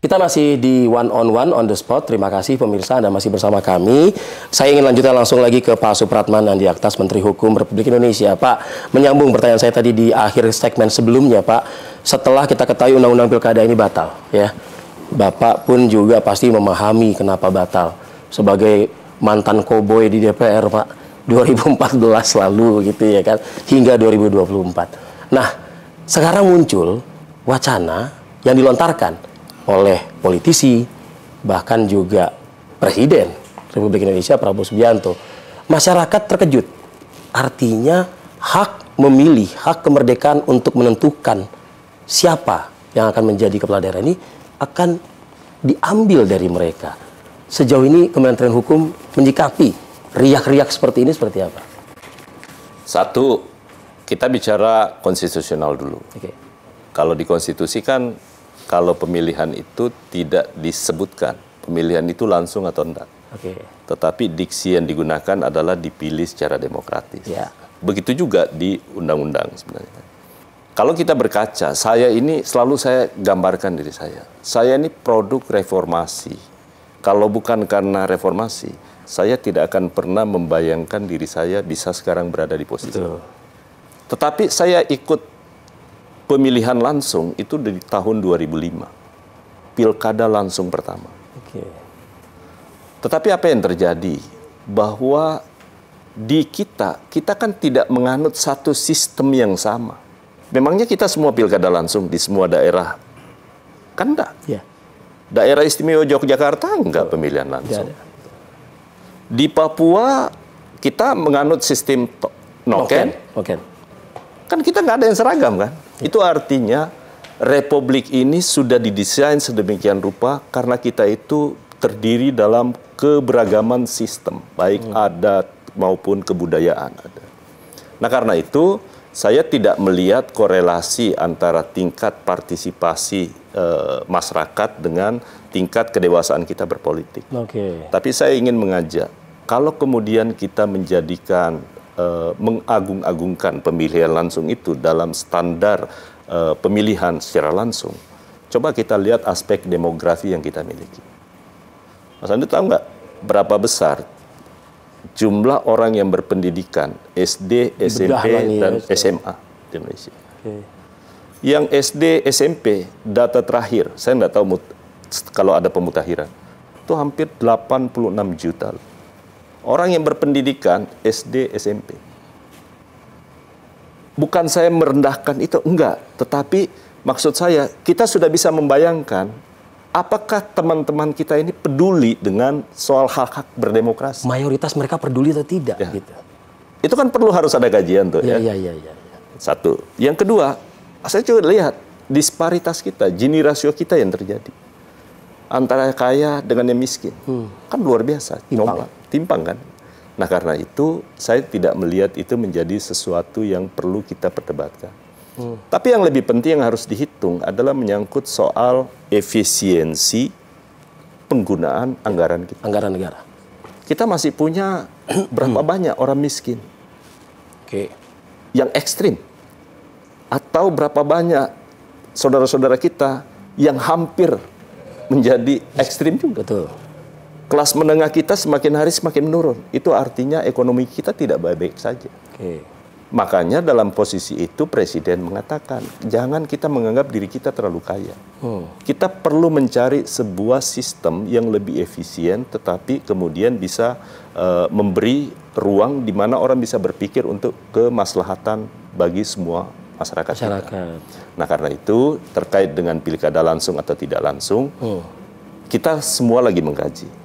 Kita masih di one on the spot. Terima kasih pemirsa Anda masih bersama kami. Saya ingin lanjutkan langsung lagi ke Pak Supratman Andi Aktas, Menteri Hukum Republik Indonesia. Pak, menyambung pertanyaan saya tadi di akhir segmen sebelumnya, Pak. Setelah kita ketahui undang-undang pilkada ini batal, ya, Bapak pun juga pasti memahami kenapa batal. Sebagai mantan koboi di DPR, Pak, 2014 lalu gitu ya kan, hingga 2024. Nah, sekarang muncul wacana yang dilontarkan oleh politisi, bahkan juga Presiden Republik Indonesia Prabowo Subianto. Masyarakat terkejut. Artinya hak memilih, hak kemerdekaan untuk menentukan siapa yang akan menjadi kepala daerah ini akan diambil dari mereka. Sejauh ini Kementerian Hukum menyikapi riak-riak seperti ini seperti apa? Satu, kita bicara konstitusional dulu. Oke. Kalau di konstitusi kan, kalau pemilihan itu tidak disebutkan, pemilihan itu langsung atau enggak. Oke. Tetapi diksi yang digunakan adalah dipilih secara demokratis. Ya. Begitu juga di undang-undang sebenarnya. Kalau kita berkaca, saya ini selalu saya gambarkan diri saya. Saya ini produk reformasi. Kalau bukan karena reformasi, saya tidak akan pernah membayangkan diri saya bisa sekarang berada di posisi. Betul. Tetapi saya ikut pemilihan langsung itu dari tahun 2005. Pilkada langsung pertama. Oke. Tetapi apa yang terjadi? Bahwa di kita kan tidak menganut satu sistem yang sama. Memangnya kita semua pilkada langsung di semua daerah? Kan enggak. Ya. Daerah Istimewa Yogyakarta enggak pemilihan langsung. Di Papua kita menganut sistem noken. Kan kita nggak ada yang seragam kan? Itu artinya republik ini sudah didesain sedemikian rupa karena kita itu terdiri dalam keberagaman sistem, baik adat maupun kebudayaan ada. Nah karena itu saya tidak melihat korelasi antara tingkat partisipasi masyarakat dengan tingkat kedewasaan kita berpolitik. Tapi saya ingin mengajak, kalau kemudian kita menjadikan mengagung-agungkan pemilihan langsung itu dalam standar pemilihan secara langsung, coba kita lihat aspek demografi yang kita miliki. Mas Andi tahu nggak berapa besar jumlah orang yang berpendidikan SD, SMP, dan SMA di Indonesia? Yang SD, SMP, data terakhir, saya nggak tahu kalau ada pemutakhiran, itu hampir 86 juta. Orang yang berpendidikan SD, SMP. Bukan saya merendahkan itu, enggak. Tetapi maksud saya, kita sudah bisa membayangkan apakah teman-teman kita ini peduli dengan soal hak-hak berdemokrasi. Mayoritas mereka peduli atau tidak? Ya. Gitu. Itu kan perlu harus ada kajian tuh. Ya. Satu. Yang kedua, saya coba lihat disparitas kita, Gini rasio kita yang terjadi. Antara kaya dengan yang miskin. Kan luar biasa. Timpang kan? Nah karena itu saya tidak melihat itu menjadi sesuatu yang perlu kita perdebatkan. Tapi yang lebih penting yang harus dihitung adalah menyangkut soal efisiensi penggunaan anggaran kita. Anggaran negara. Kita masih punya berapa banyak orang miskin? Yang ekstrim. Atau berapa banyak saudara-saudara kita yang hampir menjadi ekstrim juga. Betul. Kelas menengah kita semakin hari semakin menurun. Itu artinya ekonomi kita tidak baik-baik saja. Makanya dalam posisi itu Presiden mengatakan, jangan kita menganggap diri kita terlalu kaya. Kita perlu mencari sebuah sistem yang lebih efisien, tetapi kemudian bisa memberi ruang di mana orang bisa berpikir untuk kemaslahatan bagi semua masyarakat. Nah karena itu terkait dengan pilkada langsung atau tidak langsung, kita semua lagi mengkaji.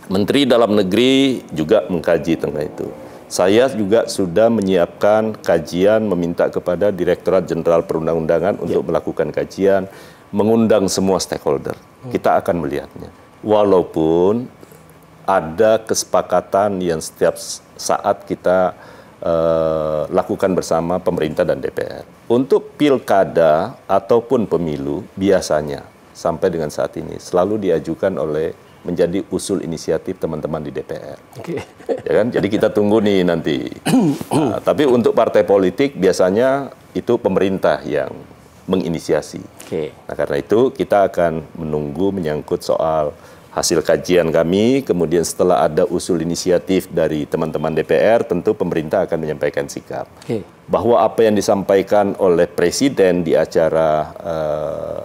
Menteri Dalam Negeri juga mengkaji tentang itu. Saya juga sudah menyiapkan kajian, meminta kepada Direktorat Jenderal Perundang-undangan untuk melakukan kajian, mengundang semua stakeholder. Kita akan melihatnya. Walaupun ada kesepakatan yang setiap saat kita lakukan bersama pemerintah dan DPR. Untuk pilkada ataupun pemilu, biasanya sampai dengan saat ini selalu diajukan oleh menjadi usul inisiatif teman-teman di DPR. Ya kan? Jadi kita tunggu nih nanti. Nah, tapi untuk partai politik biasanya itu pemerintah yang menginisiasi. Nah, karena itu kita akan menunggu menyangkut soal hasil kajian kami, kemudian setelah ada usul inisiatif dari teman-teman DPR, tentu pemerintah akan menyampaikan sikap. Bahwa apa yang disampaikan oleh Presiden di acara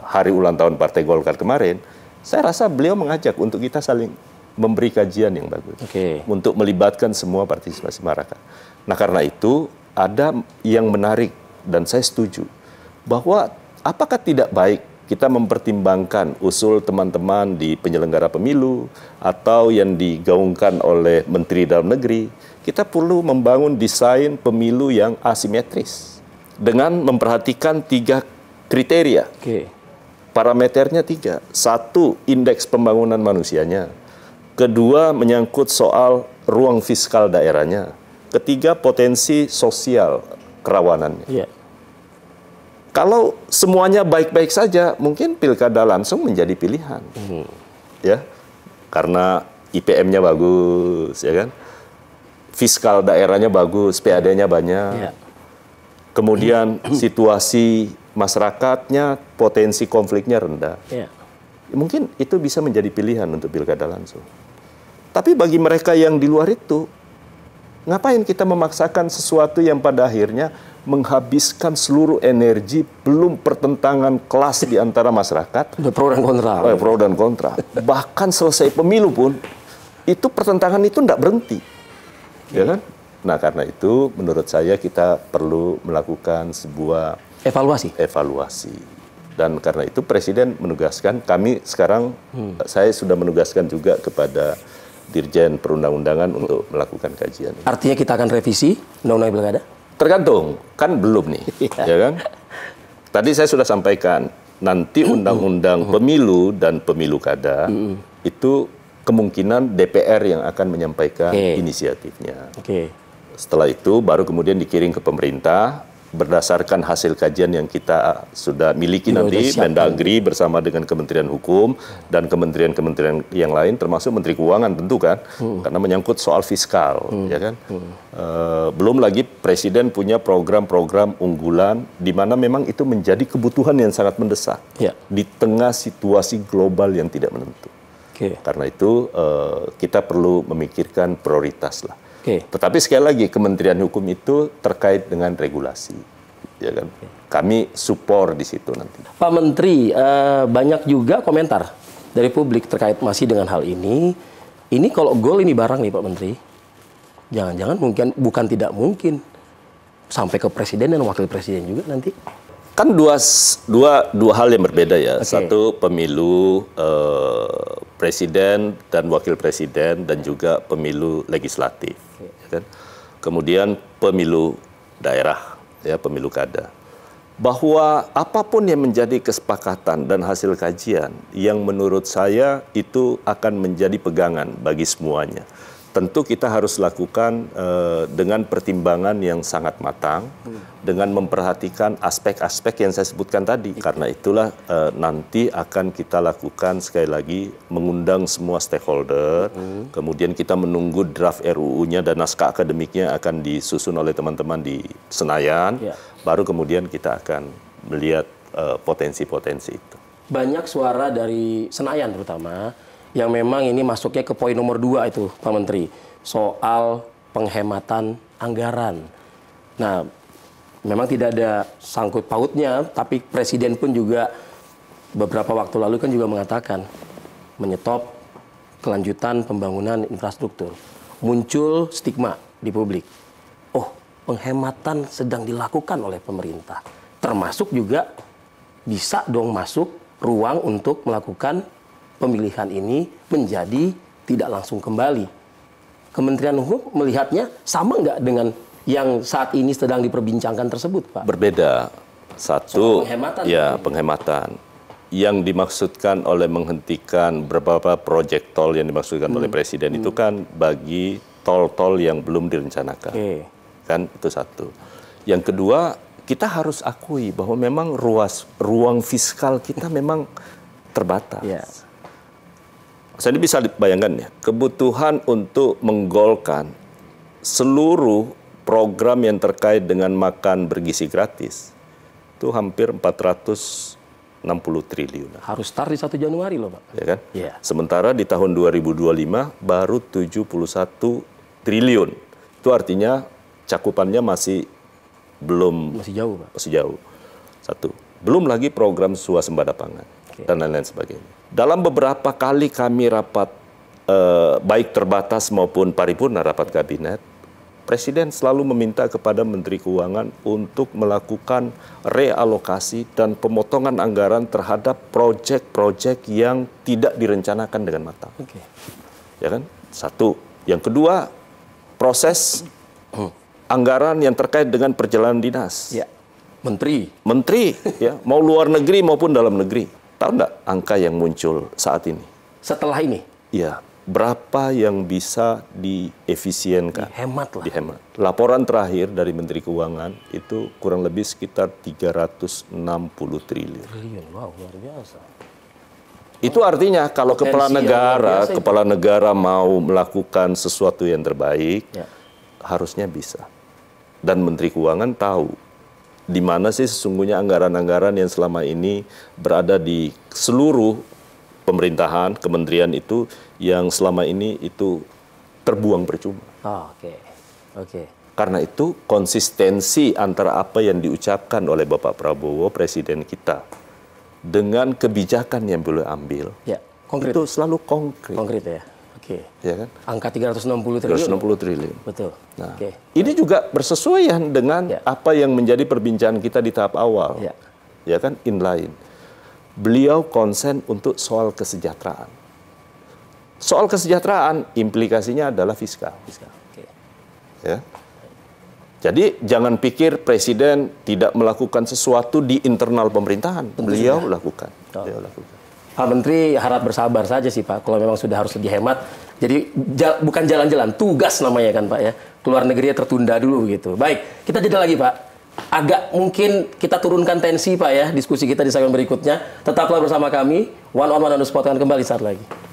hari ulang tahun Partai Golkar kemarin, saya rasa beliau mengajak untuk kita saling memberi kajian yang bagus. Untuk melibatkan semua partisipasi masyarakat. Nah, karena itu ada yang menarik dan saya setuju bahwa apakah tidak baik kita mempertimbangkan usul teman-teman di penyelenggara pemilu atau yang digaungkan oleh Menteri Dalam Negeri, kita perlu membangun desain pemilu yang asimetris dengan memperhatikan 3 kriteria. Parameternya 3. 1, indeks pembangunan manusianya. 2, menyangkut soal ruang fiskal daerahnya. 3, potensi sosial kerawanannya. Kalau semuanya baik-baik saja, mungkin pilkada langsung menjadi pilihan, ya, karena IPM-nya bagus, ya kan, fiskal daerahnya bagus, PAD-nya banyak, kemudian situasi masyarakatnya, potensi konfliknya rendah, mungkin itu bisa menjadi pilihan untuk pilkada langsung. Tapi bagi mereka yang di luar itu, ngapain kita memaksakan sesuatu yang pada akhirnya menghabiskan seluruh energi, belum pertentangan kelas di antara masyarakat. Pro dan kontra. Pro dan kontra. Bahkan selesai pemilu pun, itu pertentangan itu tidak berhenti. Ya kan? Nah, karena itu menurut saya kita perlu melakukan sebuah evaluasi. Dan karena itu Presiden menugaskan, kami sekarang, saya sudah menugaskan juga kepada Dirjen Perundang-undangan untuk melakukan kajian. Artinya kita akan revisi Undang-Undang Pilkada? Tergantung, kan belum nih, ya kan? Tadi saya sudah sampaikan, nanti undang-undang pemilu dan pemilu kada itu kemungkinan DPR yang akan menyampaikan inisiatifnya. Setelah itu baru kemudian dikirim ke pemerintah berdasarkan hasil kajian yang kita sudah miliki nanti, Mendagri bersama dengan Kementerian Hukum dan kementerian-kementerian yang lain, termasuk Menteri Keuangan tentu kan, karena menyangkut soal fiskal, ya kan. Belum lagi Presiden punya program-program unggulan, di mana memang itu menjadi kebutuhan yang sangat mendesak di tengah situasi global yang tidak menentu. Karena itu kita perlu memikirkan prioritas lah. Tetapi sekali lagi Kementerian Hukum itu terkait dengan regulasi, ya kan? Kami support di situ nanti. Pak Menteri, banyak juga komentar dari publik terkait masih dengan hal ini. Ini kalau goal ini barang nih Pak Menteri, jangan-jangan bukan tidak mungkin sampai ke Presiden dan Wakil Presiden juga nanti. Kan dua hal yang berbeda ya. Satu pemilu Presiden dan Wakil Presiden dan juga pemilu legislatif. Ya kan? Kemudian pemilu daerah, ya, pemilu kada. Bahwa apapun yang menjadi kesepakatan dan hasil kajian yang menurut saya itu akan menjadi pegangan bagi semuanya. Tentu kita harus lakukan dengan pertimbangan yang sangat matang, dengan memperhatikan aspek-aspek yang saya sebutkan tadi. Karena itulah nanti akan kita lakukan sekali lagi mengundang semua stakeholder, kemudian kita menunggu draft RUU-nya dan naskah akademiknya akan disusun oleh teman-teman di Senayan, baru kemudian kita akan melihat potensi-potensi itu. Banyak suara dari Senayan terutama, yang memang ini masuknya ke poin nomor 2 itu, Pak Menteri, soal penghematan anggaran. Nah, memang tidak ada sangkut pautnya, tapi Presiden pun juga beberapa waktu lalu kan juga mengatakan menyetop kelanjutan pembangunan infrastruktur. Muncul stigma di publik. Oh, penghematan sedang dilakukan oleh pemerintah. Termasuk juga bisa dong masuk ruang untuk melakukan pemilihan ini menjadi tidak langsung kembali. Kementerian Hukum melihatnya sama nggak dengan yang saat ini sedang diperbincangkan tersebut, Pak? Berbeda. Satu, penghematan. Yang dimaksudkan oleh menghentikan beberapa proyek tol yang dimaksudkan oleh Presiden itu kan bagi tol-tol yang belum direncanakan. Kan itu satu. Yang kedua, kita harus akui bahwa memang ruang fiskal kita memang terbatas. Saya bisa bayangkan ya, kebutuhan untuk menggolkan seluruh program yang terkait dengan makan bergizi gratis itu hampir 400 60 triliun. Harus start di 1 Januari loh, Pak. Ya kan? Iya. Sementara di tahun 2025 baru 71 triliun. Itu artinya cakupannya masih masih jauh, Pak. Masih jauh. Satu. Belum lagi program swasembada pangan dan lain-lain sebagainya. Dalam beberapa kali kami rapat baik terbatas maupun paripurna rapat kabinet, Presiden selalu meminta kepada Menteri Keuangan untuk melakukan realokasi dan pemotongan anggaran terhadap proyek-proyek yang tidak direncanakan dengan matang. Ya kan? Satu. Yang kedua, proses anggaran yang terkait dengan perjalanan dinas. Ya. Menteri, ya, mau luar negeri maupun dalam negeri. Tahu nggak angka yang muncul saat ini? Setelah ini? Ya. Berapa yang bisa diefisienkan? Dihemat. Laporan terakhir dari Menteri Keuangan itu kurang lebih sekitar 360 triliun. Wow, luar biasa. Itu artinya kalau kepala negara mau melakukan sesuatu yang terbaik, harusnya bisa. Dan Menteri Keuangan tahu di mana sih sesungguhnya anggaran-anggaran yang selama ini berada di seluruh pemerintahan, kementerian itu yang selama ini itu terbuang percuma. Oke. Karena itu konsistensi antara apa yang diucapkan oleh Bapak Prabowo, Presiden kita, dengan kebijakan yang boleh ambil, konkret. Itu selalu konkret. Konkret ya. Oke. Ya kan? Angka 360 triliun. 360 triliun. Betul. Nah, ini juga bersesuaian dengan apa yang menjadi perbincangan kita di tahap awal. Ya kan? Inline. Beliau konsen untuk soal kesejahteraan. Soal kesejahteraan implikasinya adalah fiskal. Ya. Jadi jangan pikir Presiden tidak melakukan sesuatu di internal pemerintahan. Beliau lakukan. Pak Menteri harap bersabar saja sih Pak, kalau memang sudah harus lebih hemat. Jadi bukan jalan-jalan, tugas namanya kan Pak ya. Keluar negeri tertunda dulu gitu. Baik, kita jeda lagi Pak. Agak mungkin kita turunkan tensi Pak ya, diskusi kita di segmen berikutnya. Tetaplah bersama kami, One on One on the Spot akan kembali saat lagi.